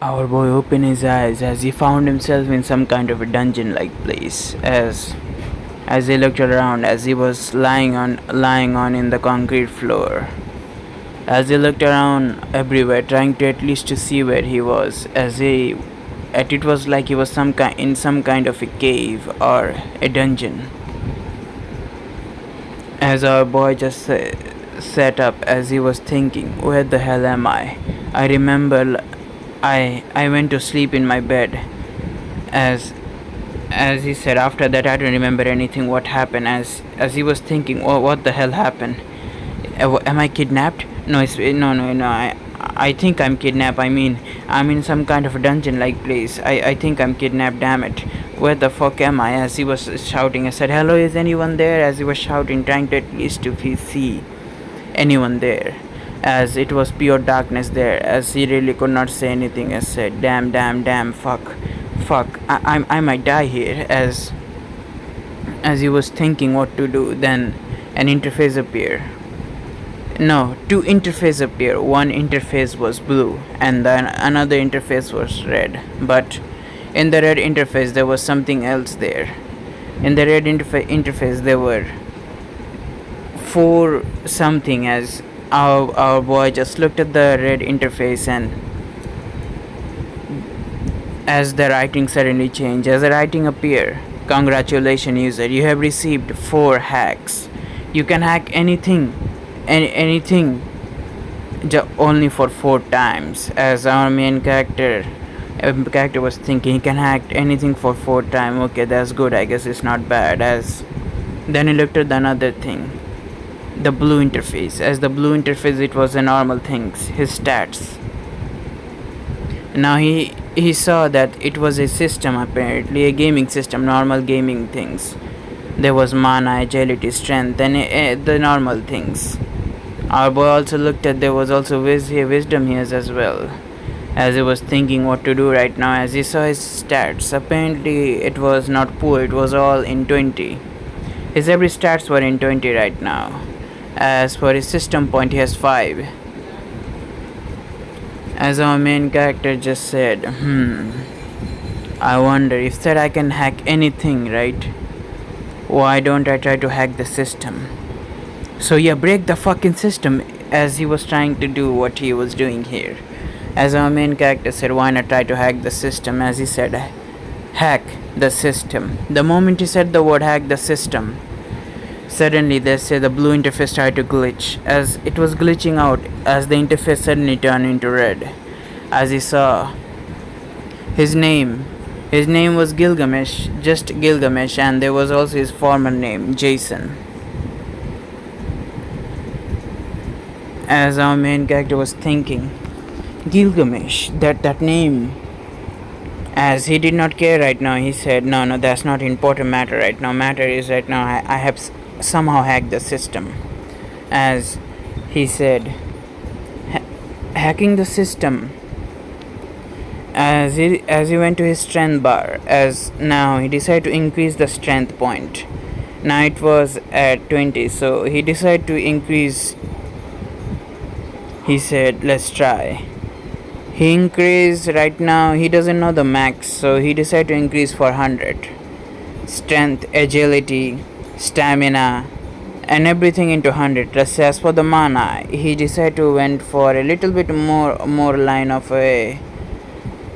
Our boy opened his eyes as he found himself in some kind of a dungeon-like place. As he looked around, as he was lying on in the concrete floor. As he looked around everywhere, trying to at least to see where he was, it was like he was in some kind of a cave or a dungeon. As our boy just sat up, as he was thinking, where the hell am I? I remember I went to sleep in my bed. As as he said, after that I don't remember anything what happened. As he was thinking, oh, what the hell happened? Am I kidnapped? No, no. I think I'm kidnapped. I mean, I'm in some kind of a dungeon-like place. I think I'm kidnapped. Damn it! Where the fuck am I? As he was shouting, I said, "Hello, is anyone there?" As he was shouting, trying to at least to see anyone there. As it was pure darkness there. As he really could not say anything. I said, "Damn, fuck. I might die here." As he was thinking what to do, then an interface appeared. No, two interfaces appear. One interface was blue and then another interface was red. But in the red interface there was something else there. In the red interface there were four something. As our boy just looked at the red interface, and as the writing suddenly changed, as the writing appeared, "Congratulations user, you have received 4 hacks. You can hack anything only for 4 times." As our main character was thinking, he can hack anything for 4 times. Okay, that's good, I guess it's not bad. As then he looked at another thing, the blue interface. As the blue interface, it was a normal things, his stats. Now he saw that it was a system, apparently a gaming system, normal gaming things. There was mana, agility, strength, and the normal things. Our boy also looked at, there was also wisdom here as well. As he was thinking what to do right now, as he saw his stats, apparently it was not poor, it was all in 20. His every stats were in 20 right now. As for his system point, he has 5. As our main character just said, I wonder if that I can hack anything, right? Why don't I try to hack the system? So yeah, break the fucking system, as he was trying to do what he was doing here. As our main character said, why not try to hack the system? As he said, hack the system. The moment he said the word hack the system, suddenly they say the blue interface started to glitch. As it was glitching out, as the interface suddenly turned into red. As he saw his name was Gilgamesh, just Gilgamesh, and there was also his former name, Jason. As our main character was thinking, Gilgamesh, that name. As he did not care right now, he said, no, that's not important matter right now. Matter is right now I have somehow hacked the system. As he said, hacking the system. As he went to his strength bar, as now he decided to increase the strength point. Now it was at 20, so he decided to increase. He said, let's try. He increased. Right now he doesn't know the max, so he decided to increase for 100. Strength, agility, stamina, and everything into 100. As for the mana, he decided to went for a little bit more line of a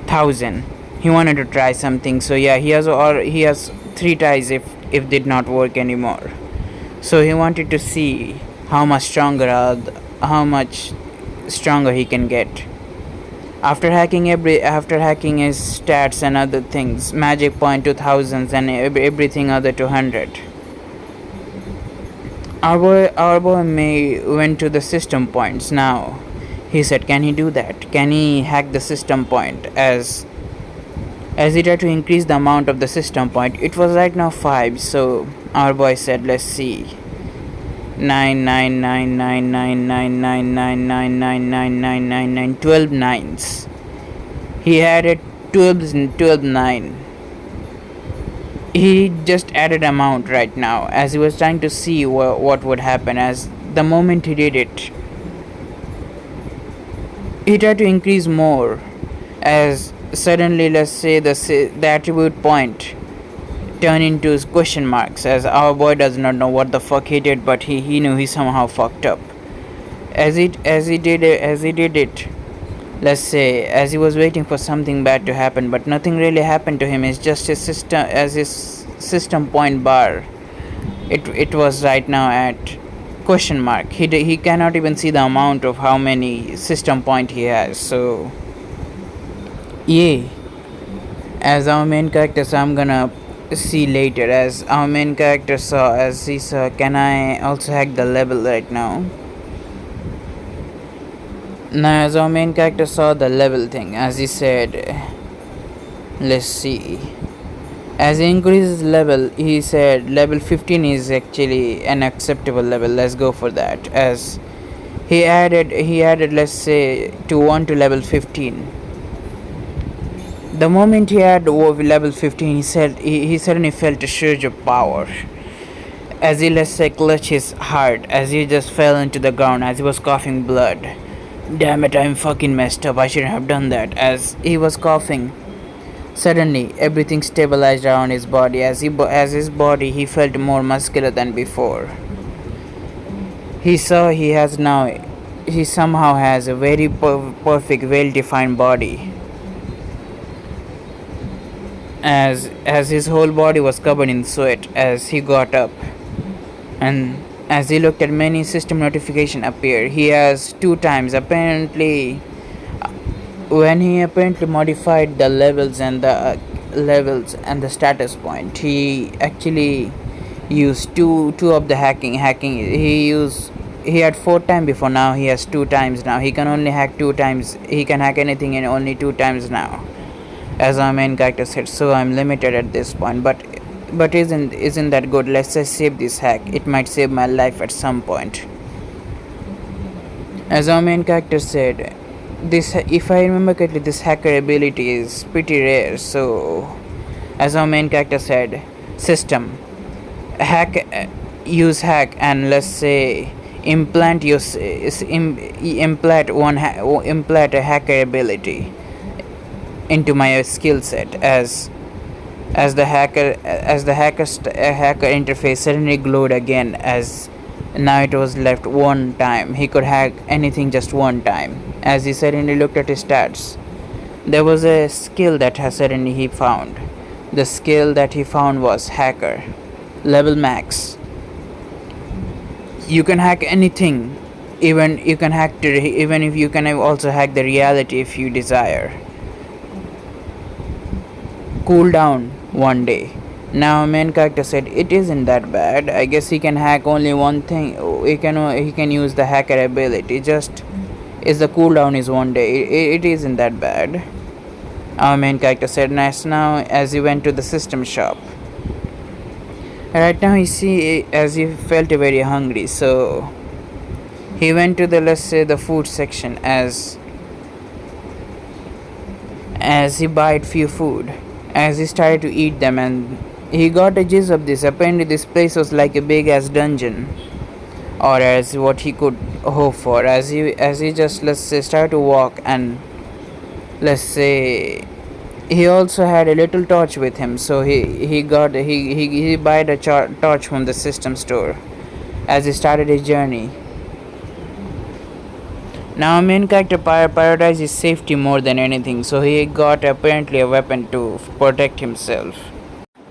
1000. He wanted to try something, so yeah, he has 3 tries if did not work anymore. So he wanted to see how much stronger he can get. After hacking his stats and other things, magic point to thousands and everything other to 100. Our boy May went to the system points now. He said, can he do that? Can he hack the system point? As he tried to increase the amount of the system point, it was right now 5. So our boy said, let's see. 9 12 nines. He had a 12 9. He just added amount right now, as he was trying to see what would happen. As the moment he did it, he tried to increase more. as suddenly, let's say, the attribute point turn into question marks, as our boy does not know what the fuck he did, but he knew he somehow fucked up. As he did it, let's say, as he was waiting for something bad to happen, but nothing really happened to him. It's just his system point bar. It was right now at question mark. He cannot even see the amount of how many system point he has. So yeah, as our main character, so I'm gonna see later. As our main character saw, as he saw, can I also hack the level right now? Now, as our main character saw the level thing, as he said, let's see. As he increases level, he said level 15 is actually an acceptable level. Let's go for that. As he added, let's say, to 1 to level 15. The moment he had level 15, he suddenly felt a surge of power. As he, let's say, clutched his heart, as he just fell into the ground, as he was coughing blood. Damn it, I'm fucking messed up. I shouldn't have done that. As he was coughing, suddenly everything stabilized around his body. As his body, he felt more muscular than before. He saw he somehow has a very perfect, well-defined body. As his whole body was covered in sweat, as he got up, and as he looked at, many system notification appeared. He has 2 times apparently, when he apparently modified the levels and the status point. He actually used two of the hacking. He had 4 times before. Now he has 2 times. Now he can only hack 2 times. He can hack anything in only 2 times now, as our main character said. So I'm limited at this point, but isn't that good? Let's just save this hack. It might save my life at some point. As our main character said, this, if I remember correctly, this hacker ability is pretty rare. So, as our main character said, system hack, use hack, and let's say implant implant a hacker ability into my skill set. As the hacker interface suddenly glowed again, as now it was left 1 time. He could hack anything just 1 time. As he suddenly looked at his stats, there was a skill that suddenly he found. The skill that he found was hacker, level max. You can hack anything, even if you can also hack the reality if you desire. Cool down 1 day. Now main character said it isn't that bad. I guess he can hack only one thing. He can use the hacker ability. Just is the cooldown is 1 day. It isn't that bad. Our main character said nice. Now as he went to the system shop. Right now as he felt very hungry, so he went to the, let's say, the food section, as he bought few food. As he started to eat them, and he got a gist of this. Apparently this place was like a big ass dungeon, or as what he could hope for. As he just, let's say, started to walk, and let's say he also had a little torch with him, so he bought a torch from the system store as he started his journey. Now main character prioritizes safety more than anything, so he got apparently a weapon to protect himself.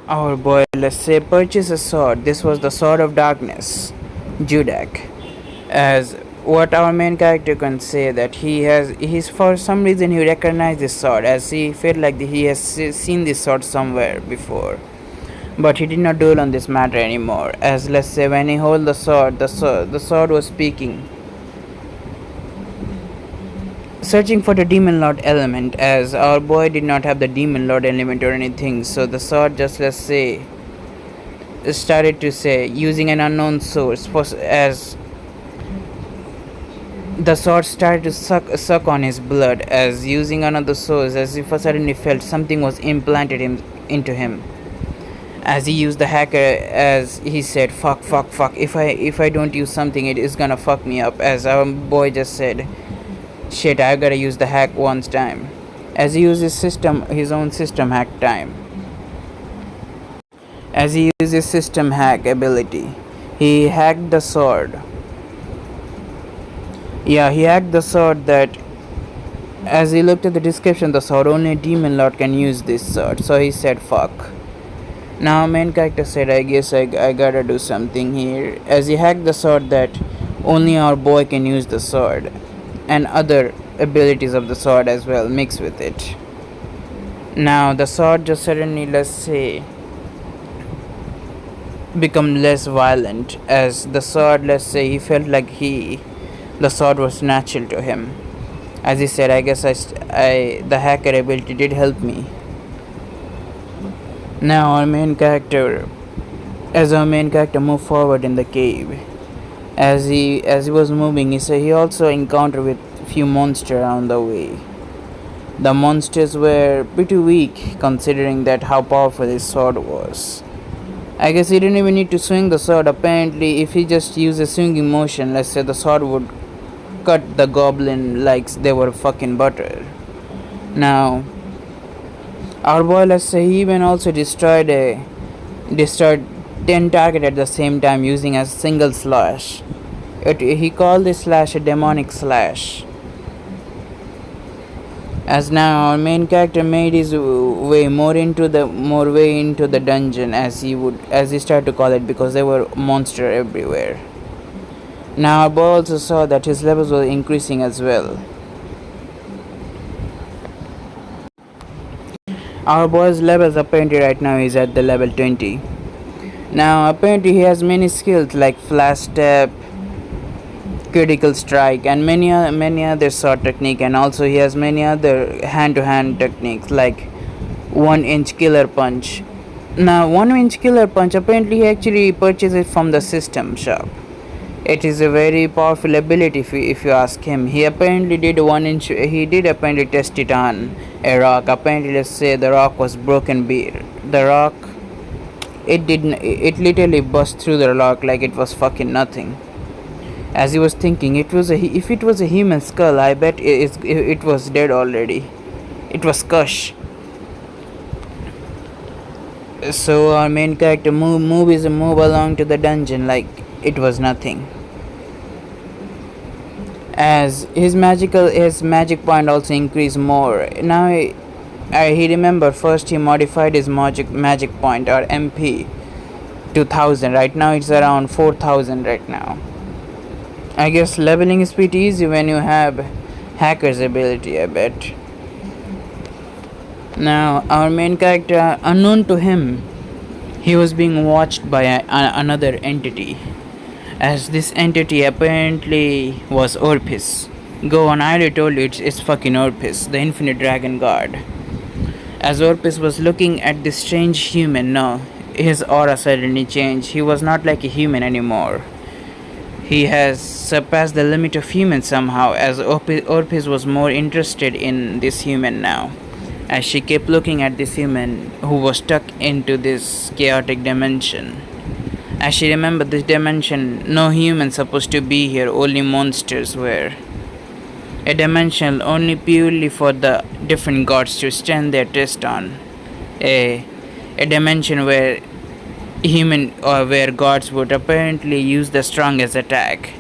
Our boy, let's say, purchased a sword. This was the Sword of Darkness, Judak. As what our main character can say, that he's for some reason he recognized this sword, as he felt like he has seen this sword somewhere before. But he did not dwell on this matter anymore. As, let's say, when he held the sword, the sword was speaking, searching for the demon lord element, as our boy did not have the demon lord element or anything. So the sword just, let's say, started to say, using an unknown source, as the sword started to suck on his blood, as using another source, as if suddenly felt something was implanted into him. As he used the hacker, as he said, fuck, if I don't use something, it is gonna fuck me up. As our boy just said, shit, I gotta use the hack one time. as he uses his own system hack time. As he uses system hack ability, he hacked the sword. Yeah, he hacked the sword that, as he looked at the description, the sword only a demon lord can use this sword. So he said, "Fuck." Now main character said, "I guess I gotta do something here." As he hacked the sword that only our boy can use the sword, and other abilities of the sword as well mixed with it. Now the sword just suddenly, let's say, become less violent, as the sword, let's say, he felt like the sword was natural to him. As he said, "I guess the hacker ability did help me." Now our main character moved forward in the cave. As he was moving, he also encountered with few monsters around the way. The monsters were pretty weak considering that how powerful his sword was. I guess he didn't even need to swing the sword. Apparently, if he just used a swinging motion, let's say, the sword would cut the goblin like they were fucking butter. Now, our boy, let's say, he even also destroyed 10 targets at the same time using a single slash. He called this slash a demonic slash. As now our main character made his way more into the dungeon, as he started to call it, because there were monsters everywhere. Now our boy also saw that his levels were increasing as well. Our boy's levels apparently right now is at the level 20. Now apparently he has many skills like flash step, critical strike, and many other sword technique, and also he has many other hand-to-hand techniques like 1-inch killer punch. Now 1-inch killer punch, apparently he actually purchased it from the system shop. It is a very powerful ability if you ask him. He did apparently test it on a rock. Apparently, let's say the rock was broken. The rock, it literally burst through the rock like it was fucking nothing. As he was thinking, if it was a human skull, I bet it was dead already. It was Kush. So our main character move along to the dungeon like it was nothing. As his magic point also increased more. Now he remembered first he modified his magic point, or MP, to 1000. Right now it's around 4000 right now. I guess leveling is pretty easy when you have hacker's ability, I bet. Now our main character, unknown to him, he was being watched by another entity, as this entity apparently was Orpis. Go on, I already told you it's fucking Orpis, the infinite dragon god. As Orpis was looking at this strange human, no, his aura suddenly changed. He was not like a human anymore. He has surpassed the limit of human somehow, as Orpis was more interested in this human now. As she kept looking at this human who was stuck into this chaotic dimension. As she remembered this dimension, no humans supposed to be here, only monsters were. A dimension only purely for the different gods to stand their test on. A dimension where where gods would apparently use the strongest attack.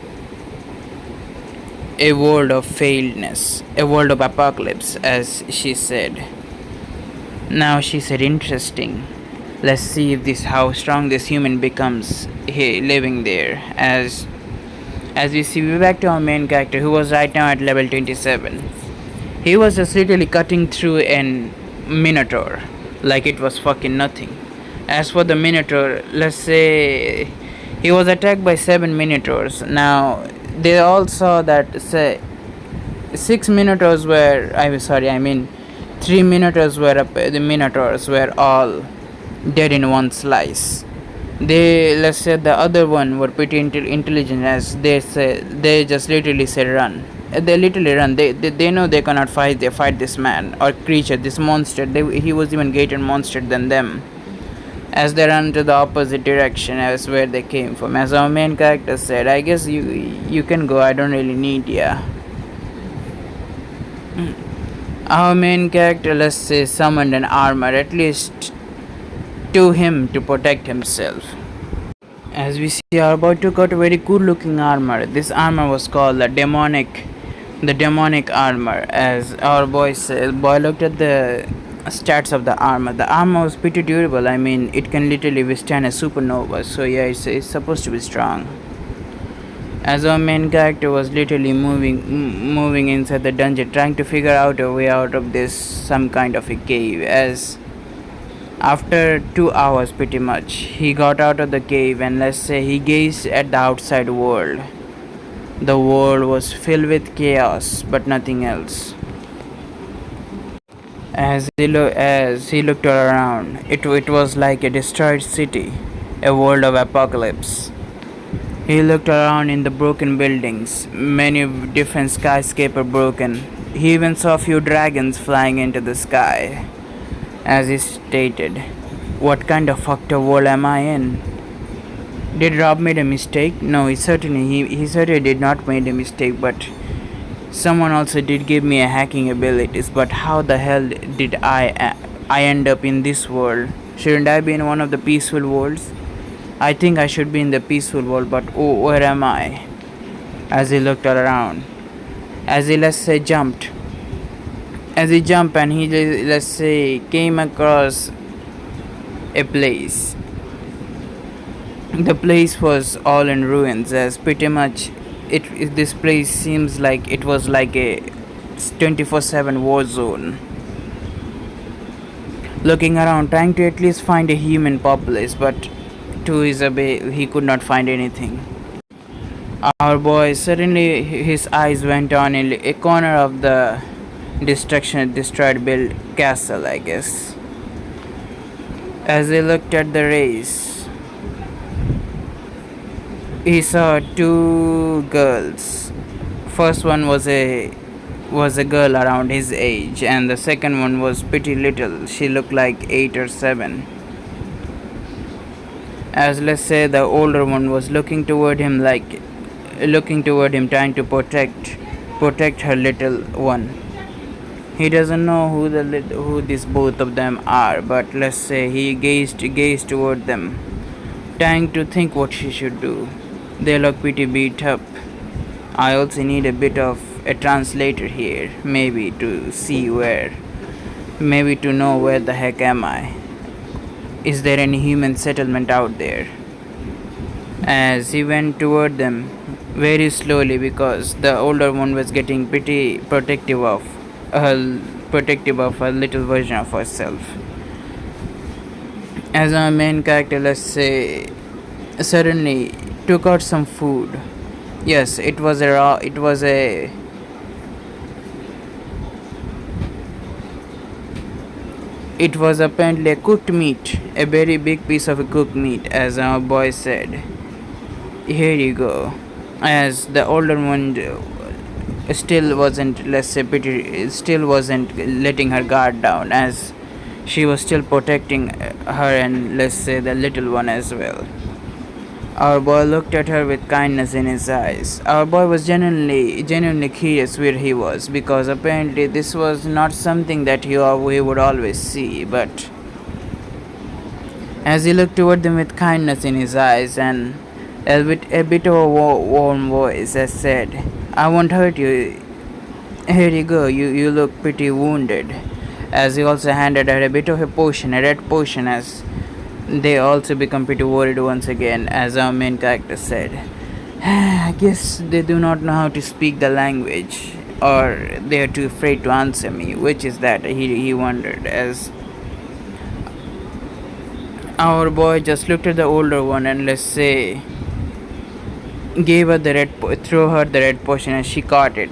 A world of failedness, a world of apocalypse, as she said. Now she said, "Interesting. Let's see if how strong this human becomes here living there." As we see, we're back to our main character, who was right now at level 27. He was just literally cutting through an minotaur like it was fucking nothing. As for the minotaur, let's say he was attacked by 7 minotaurs. Now they all saw that, say, 3 minotaurs the minotaurs were all dead in one slice. Let's say the other one were pretty intelligent, as they just literally said run. They literally run. They know they cannot fight. They fight this man or creature, this monster. He was even greater monster than them. As they run to the opposite direction as where they came from. As our main character said, "I guess you can go. I don't really need ya." Our main character, let's say, summoned an armor, at least to him to protect himself. As we see, our boy took out a very good looking armor. This armor was called the demonic armor. As our boy looked at the stats of the armor. The armor was pretty durable. I mean, it can literally withstand a supernova. So yeah, it's supposed to be strong. As our main character was literally moving inside the dungeon, trying to figure out a way out of this some kind of a cave. As after 2 hours, pretty much, he got out of the cave and let's say he gazed at the outside world. The world was filled with chaos, but nothing else. As he looked around, it was like a destroyed city, a world of apocalypse. He looked around in the broken buildings, many different skyscrapers broken. He even saw a few dragons flying into the sky. As he stated, "What kind of fucked up world am I in?" Did Rob made a mistake? No, he certainly did not made a mistake, but someone also did give me a hacking abilities. But how the hell did I end up in this world? Shouldn't I be in one of the peaceful worlds? I think I should be in the peaceful world, but oh, where am I? As he looked around, as he let's say jumped, as he jumped and he let's say came across a place. The place was all in ruins, as pretty much this place seems like it was like a 24/7 war zone. Looking around, trying to at least find a human populace, but to his abe he could not find anything. Our boy suddenly his eyes went on a corner of the destroyed built castle, I guess. As he looked at the race, he saw two girls. First one was a girl around his age, and the second one was pretty little. She looked like 8 or 7. As let's say the older one was looking toward him, trying to protect her little one. He doesn't know who these both of them are, but let's say he gazed toward them, trying to think what she should do. They look pretty beat up. I also need a bit of a translator here, maybe to know where the heck am I. Is there any human settlement out there? As he went toward them very slowly, because the older one was getting pretty protective of a little version of herself. As our main character, let's say, suddenly took out some food. Yes, it was apparently a cooked meat, a very big piece of a cooked meat, as our boy said. Here you go. As the older one still wasn't, let's say, still wasn't letting her guard down, as she was still protecting her and, let's say, the little one as well. Our boy looked at her with kindness in his eyes. Our boy was genuinely curious where he was, because apparently this was not something that he would always see. But as he looked toward them with kindness in his eyes and a bit of a warm voice, as said, "I won't hurt you. Here you go. You look pretty wounded." As he also handed her a bit of a potion, a red potion, as they also become pretty worried once again, as our main character said. I guess they do not know how to speak the language, or they are too afraid to answer me. Which is that? He wondered, as our boy just looked at the older one and, let's say, threw her the red potion, and she caught it.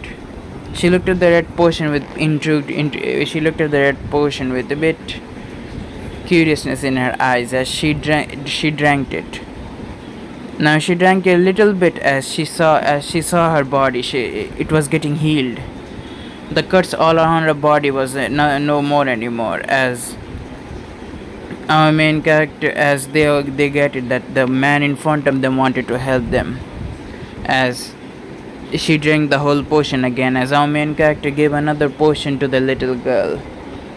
She looked at the red potion with she looked at the red potion with a bit curiousness in her eyes, as she drank it. Now she drank a little bit, as she saw her body. It was getting healed. The cuts all around her body was no more anymore. As our main character, as they get it that the man in front of them wanted to help them, as She drank the whole potion again as our main character gave another potion to the little girl.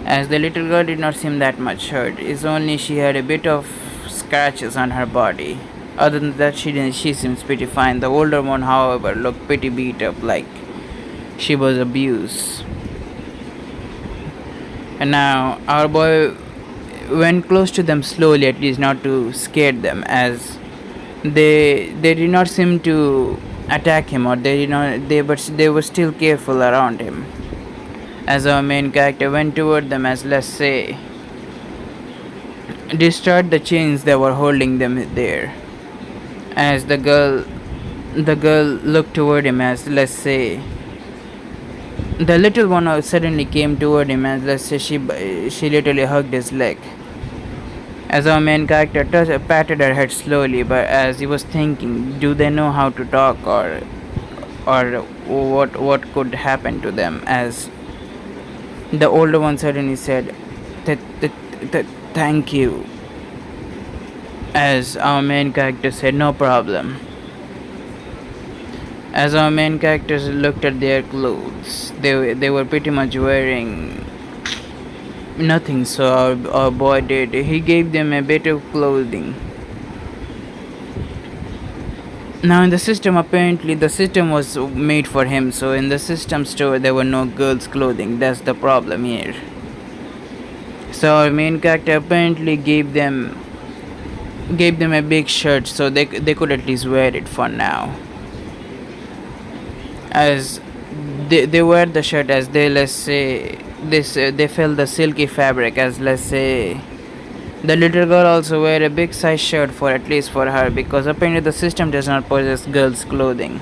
As the little girl did not seem that much hurt, it's only she had a bit of scratches on her body. Other than that, she seems pretty fine. The older one, however, looked pretty beat up, like she was abused. And now our boy went close to them slowly, at least not to scare them, as they did not seem to attack him, or they did not they were still careful around him. As our main character went toward them, as let's say destroyed the chains that were holding them there. As the girl looked toward him, as let's say the little one suddenly came toward him, as let's say she literally hugged his leg. As our main character patted her head slowly, but as he was thinking, do they know how to talk, or what could happen to them? As the older one suddenly said, "Thank you." As our main character said, "No problem." As our main characters looked at their clothes, they were pretty much wearing nothing. So our boy did. He gave them a bit of clothing. Now in the system, apparently the system was made for him. So in the system store, there were no girls' clothing. That's the problem here. So our main character apparently gave them a big shirt, so they could at least wear it for now. As they wear the shirt, as they, let's say, they felt the silky fabric, as let's say the little girl also wear a big size shirt, for at least for her, because apparently the system does not possess girls clothing.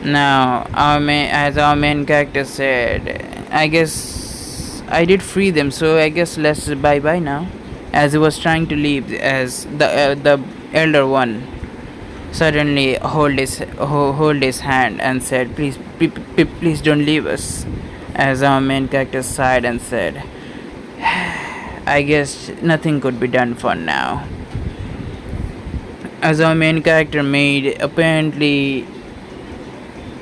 Now as our main character said, I guess I did free them, so I guess let's bye bye now. As he was trying to leave, as the elder one suddenly hold his hand and said, please don't leave us. As our main character sighed and said, I guess nothing could be done for now. As our main character made apparently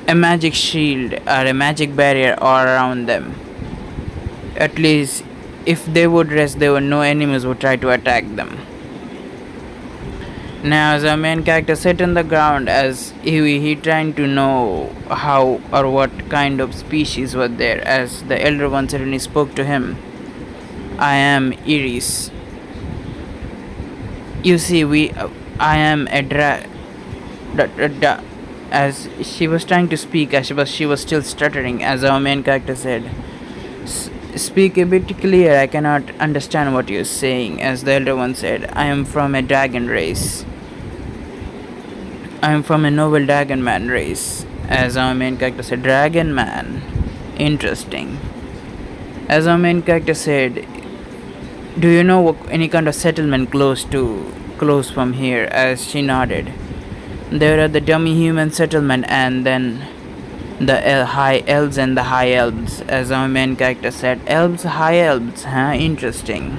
a magic shield or a magic barrier all around them. At least if they would rest, there were no enemies would try to attack them. Now as our main character sat on the ground, as he trying to know how or what kind of species were there, as the elder one suddenly spoke to him. I am Iris. You see, I am a as she was trying to speak, as she was still stuttering, as our main character said, speak a bit clear, I cannot understand what you're saying. As the elder one said, I am from a dragon race. I am from a noble dragon man race. As our main character said, dragon man. Interesting. As our main character said, do you know any kind of settlement close from here? As she nodded. There are the dummy human settlement, and then the high elves and the high elves. As our main character said, elves, high elves, huh? Interesting.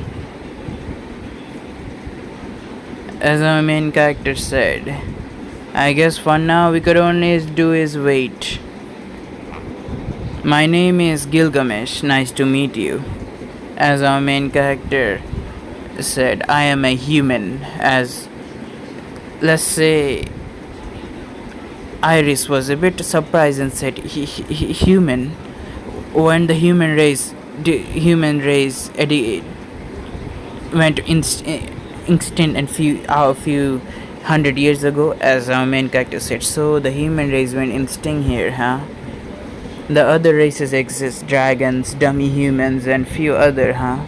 As our main character said, I guess for now we could only do is wait. My name is Gilgamesh, nice to meet you. As our main character said, I am a human. As let's say Iris was a bit surprised and said, human? When the human race went extinct a few hundred years ago. As our main character said, so the human race went extinct here, huh? The other races exist, dragons, dummy humans, and few other, huh?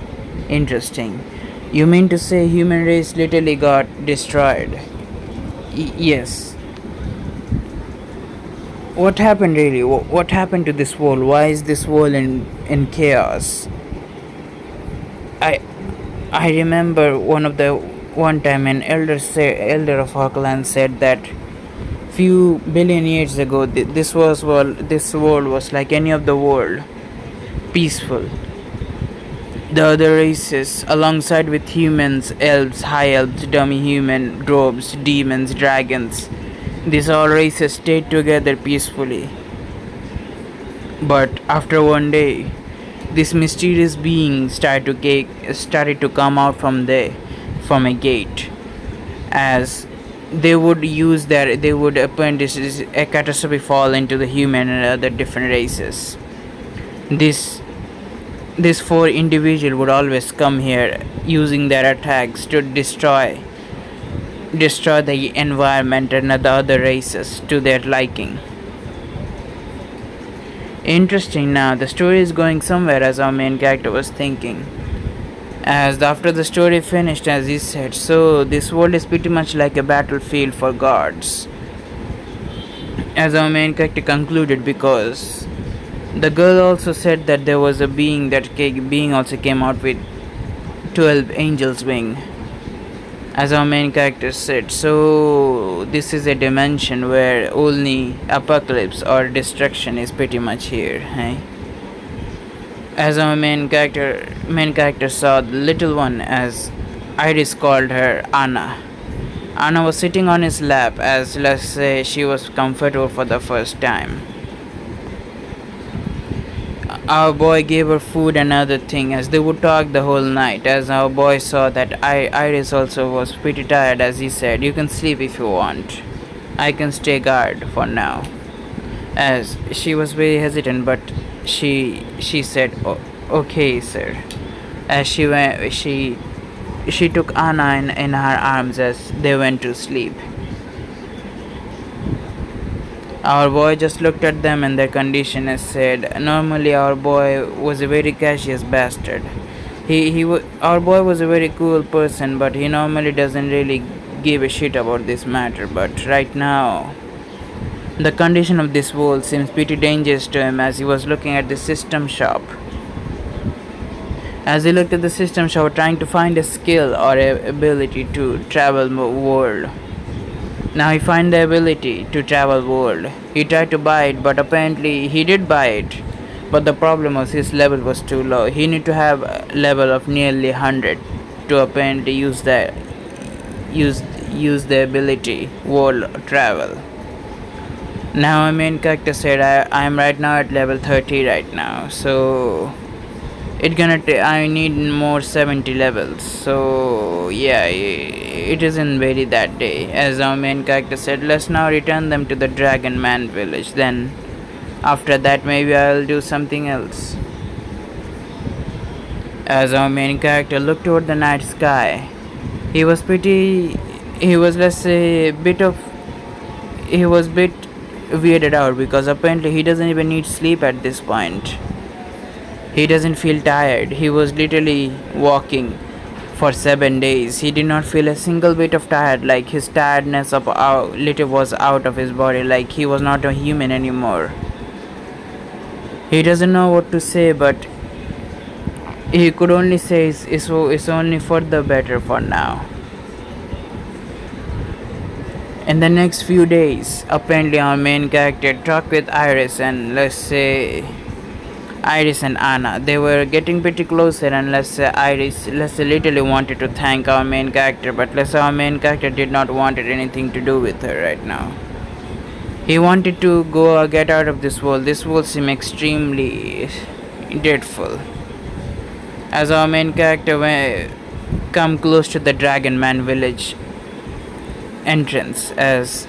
Interesting. You mean to say human race literally got destroyed? Yes. What happened really? What happened to this world? Why is this world in chaos? I remember one time an elder of our clan said that few billion years ago this world was like any of the world, peaceful. The other races, alongside with humans, elves, high elves, dummy human, dwarves, demons, dragons, These all races stayed together peacefully. But after one day, this mysterious being started to come out from a gate, as they would apprentice a catastrophe fall into the human and other different races. This These four individuals would always come here using their attacks to destroy the environment and the other races to their liking. Interesting now, the story is going somewhere as our main character was thinking. As after the story finished, as he said, so this world is pretty much like a battlefield for gods. As our main character concluded, because the girl also said that there was a being also came out with 12 angels' wing. As our main character said, so this is a dimension where only apocalypse or destruction is pretty much here. Eh? As our main character saw the little one, as Iris called her Anna. Anna was sitting on his lap, as let's say she was comfortable for the first time. Our boy gave her food and other thing, as they would talk the whole night. As our boy saw that Iris also was pretty tired, as he said, "You can sleep if you want. I can stay guard for now." As she was very hesitant, but she said, "Okay, sir." As she took Anna in her arms as they went to sleep. Our boy just looked at them and their condition and said, normally our boy was a very cautious bastard. Our boy was a very cool person, but he normally doesn't really give a shit about this matter. But right now, the condition of this world seems pretty dangerous to him, as he was looking at the system shop. As he looked at the system shop, trying to find a skill or a ability to travel the world. Now he found the ability to travel world. He tried to buy it, but apparently he did buy it. But the problem was his level was too low. He need to have a level of nearly 100 to apparently use the ability world travel. Now my main character said I am right now at level 30 right now, so I need more 70 levels. So yeah, it isn't very that day. As our main character said, let's now return them to the Dragon Man village. Then after that maybe I'll do something else. As our main character looked toward the night sky, he was let's say he was bit weirded out, because apparently he doesn't even need sleep at this point. He doesn't feel tired. He was literally walking for 7 days. He did not feel a single bit of tired, like his tiredness literally was out of his body, like he was not a human anymore. He doesn't know what to say, but he could only say it's only for the better for now. In the next few days, apparently our main character talked with Iris and Anna. They were getting pretty closer, and Iris literally wanted to thank our main character, but our main character did not want anything to do with her right now. He wanted to get out of this world. This world seemed extremely dreadful. As our main character come close to the Dragon Man village entrance, as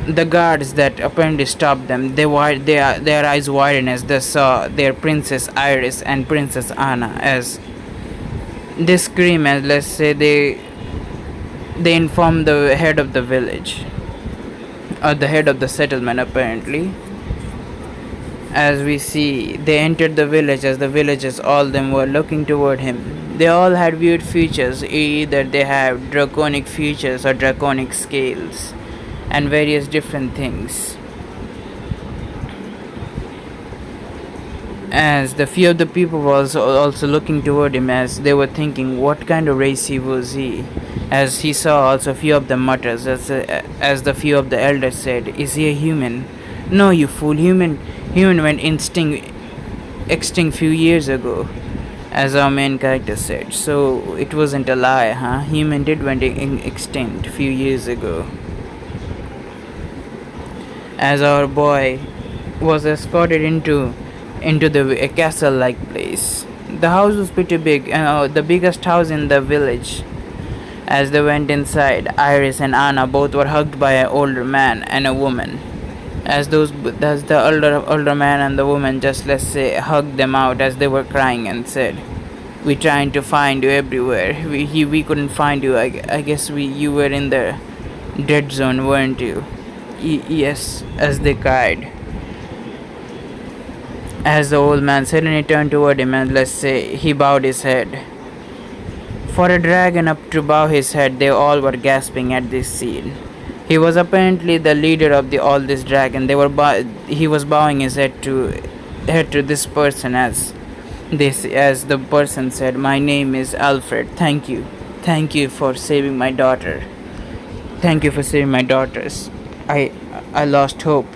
the guards that apparently stopped them, their eyes widened as they saw their Princess Iris and Princess Anna, as they scream, as they inform the head of the village, or the head of the settlement apparently. As we see, they entered the village, as the villagers, all of them were looking toward him. They all had weird features, either they have draconic features or draconic scales, and various different things. As the few of the people was also looking toward him, as they were thinking what kind of race was he. As he saw also few of them mutters, as the few of the elders said, "Is he a human?" "No, you fool, human went extinct few years ago," as our main character said. So it wasn't a lie, huh? Human did went extinct few years ago. as our boy was escorted into the castle-like place. The house was pretty big, the biggest house in the village. As they went inside, Iris and Anna both were hugged by an older man and a woman. As the older man and the woman just, let's say, hugged them out as they were crying and said, "We trying to find you everywhere. We couldn't find you. I guess you were in the dead zone, weren't you?" Yes, as they cried. As the old man suddenly turned toward him and, let's say, he bowed his head. For a dragon up to bow his head, they all were gasping at this scene. He was apparently the leader of all this dragon. He was bowing his head to this person as the person said, "My name is Alfred. Thank you for saving my daughter. Thank you for saving my daughters. I lost hope."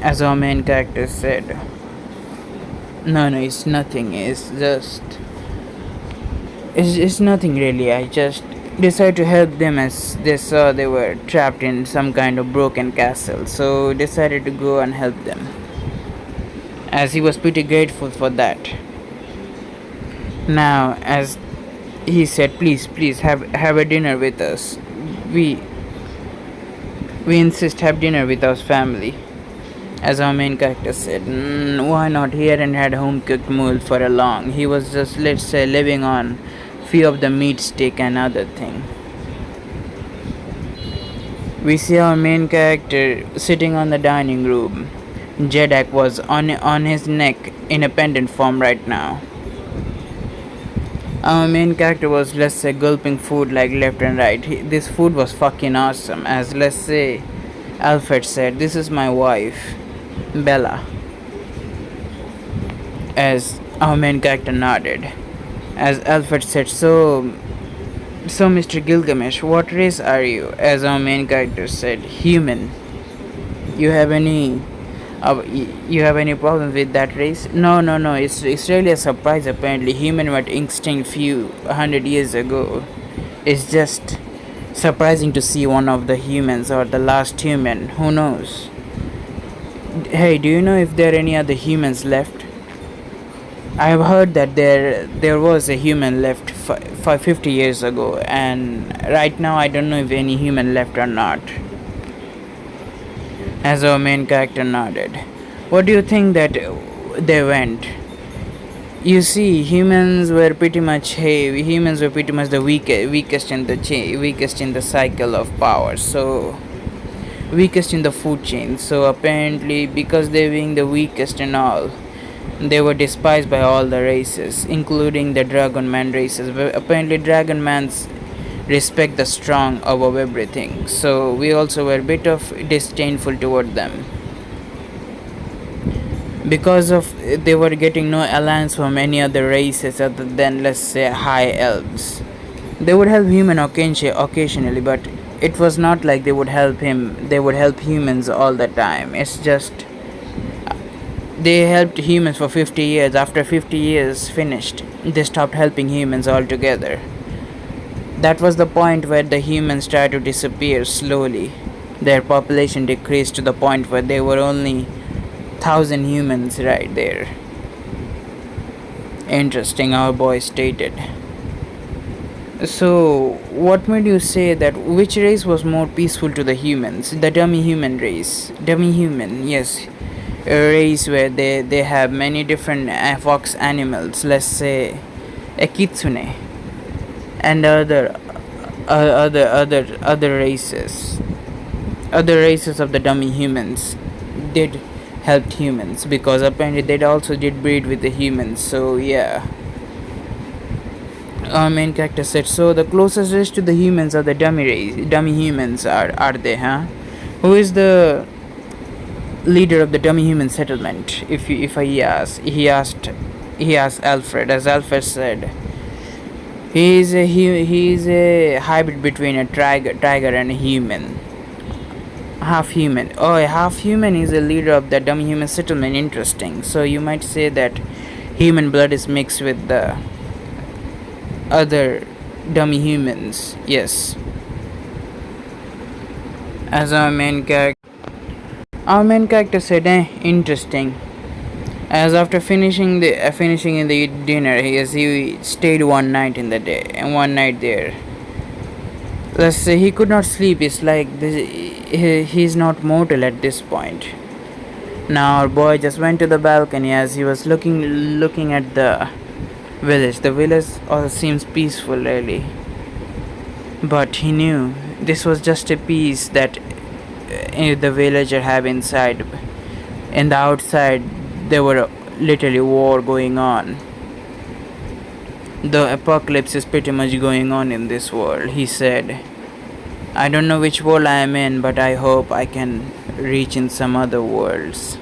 As our main character said, "No, no, it's nothing. It's nothing really. I just decided to help them as they saw they were trapped in some kind of broken castle. So decided to go and help them." As he was pretty grateful for that. Now, as he said, please have a dinner with us. We we insist have dinner with our family." As our main character said, "Why not? He hadn't had home cooked meal for a long. He was just, let's say, living on few of the meat stick and other thing." We see our main character sitting on the dining room. Jedak was on his neck in a pendant form right now. Our main character was, let's say, gulping food like left and right. This food was fucking awesome. As, let's say, Alfred said, "This is my wife, Bella." As our main character nodded. As Alfred said, So Mr. Gilgamesh, what race are you?" As our main character said, "Human. You have any you have any problem with that race?" No. It's really a surprise. Apparently, human were extinct few 100 years ago. It's just surprising to see one of the humans or the last human. Who knows? Hey, do you know if there are any other humans left? I have heard that there was a human left 50 years ago, and right now I don't know if any human left or not. As our main character nodded. "What do you think that they went?" You see, humans were pretty much the weakest in the cycle of power. So weakest in the food chain. So apparently, because they being the weakest and all, they were despised by all the races, including the Dragon Man races. But apparently, Dragon Mans respect the strong above everything. So we also were a bit of disdainful toward them. Because of they were getting no alliance from any other races other than, let's say, high elves. They would help human occasionally, but it was not like they would help humans all the time. It's just they helped humans for 50 years. After 50 years finished, they stopped helping humans altogether. That was the point where the humans started to disappear slowly. Their population decreased to the point where there were only 1,000 humans right there. Interesting, our boy stated. So, what made you say that which race was more peaceful to the humans? The dummy human race. Dummy human, yes. A race where they have many different fox animals, let's say a kitsune, and other races. Other races of the dummy humans did helped humans because apparently they also did breed with the humans. So yeah. Our main character said, "So the closest race to the humans are the dummy humans are they, huh? Who is the leader of the dummy human settlement?" He asked Alfred. As Alfred said, he is a hybrid between a tiger and a human. Half human. Oh, a half human is a leader of the dummy human settlement. Interesting. So you might say that human blood is mixed with the other dummy humans. Yes. As our main character said, interesting. As after finishing in the dinner, he stayed one night in the day and one night there. Let's say he could not sleep. It's like he's not mortal at this point. Now our boy just went to the balcony as he was looking at the village. The village all seems peaceful, really, but he knew this was just a piece that the villager have inside. In the outside, there were literally war going on. The apocalypse is pretty much going on in this world, he said. I don't know which world I am in, but I hope I can reach in some other worlds.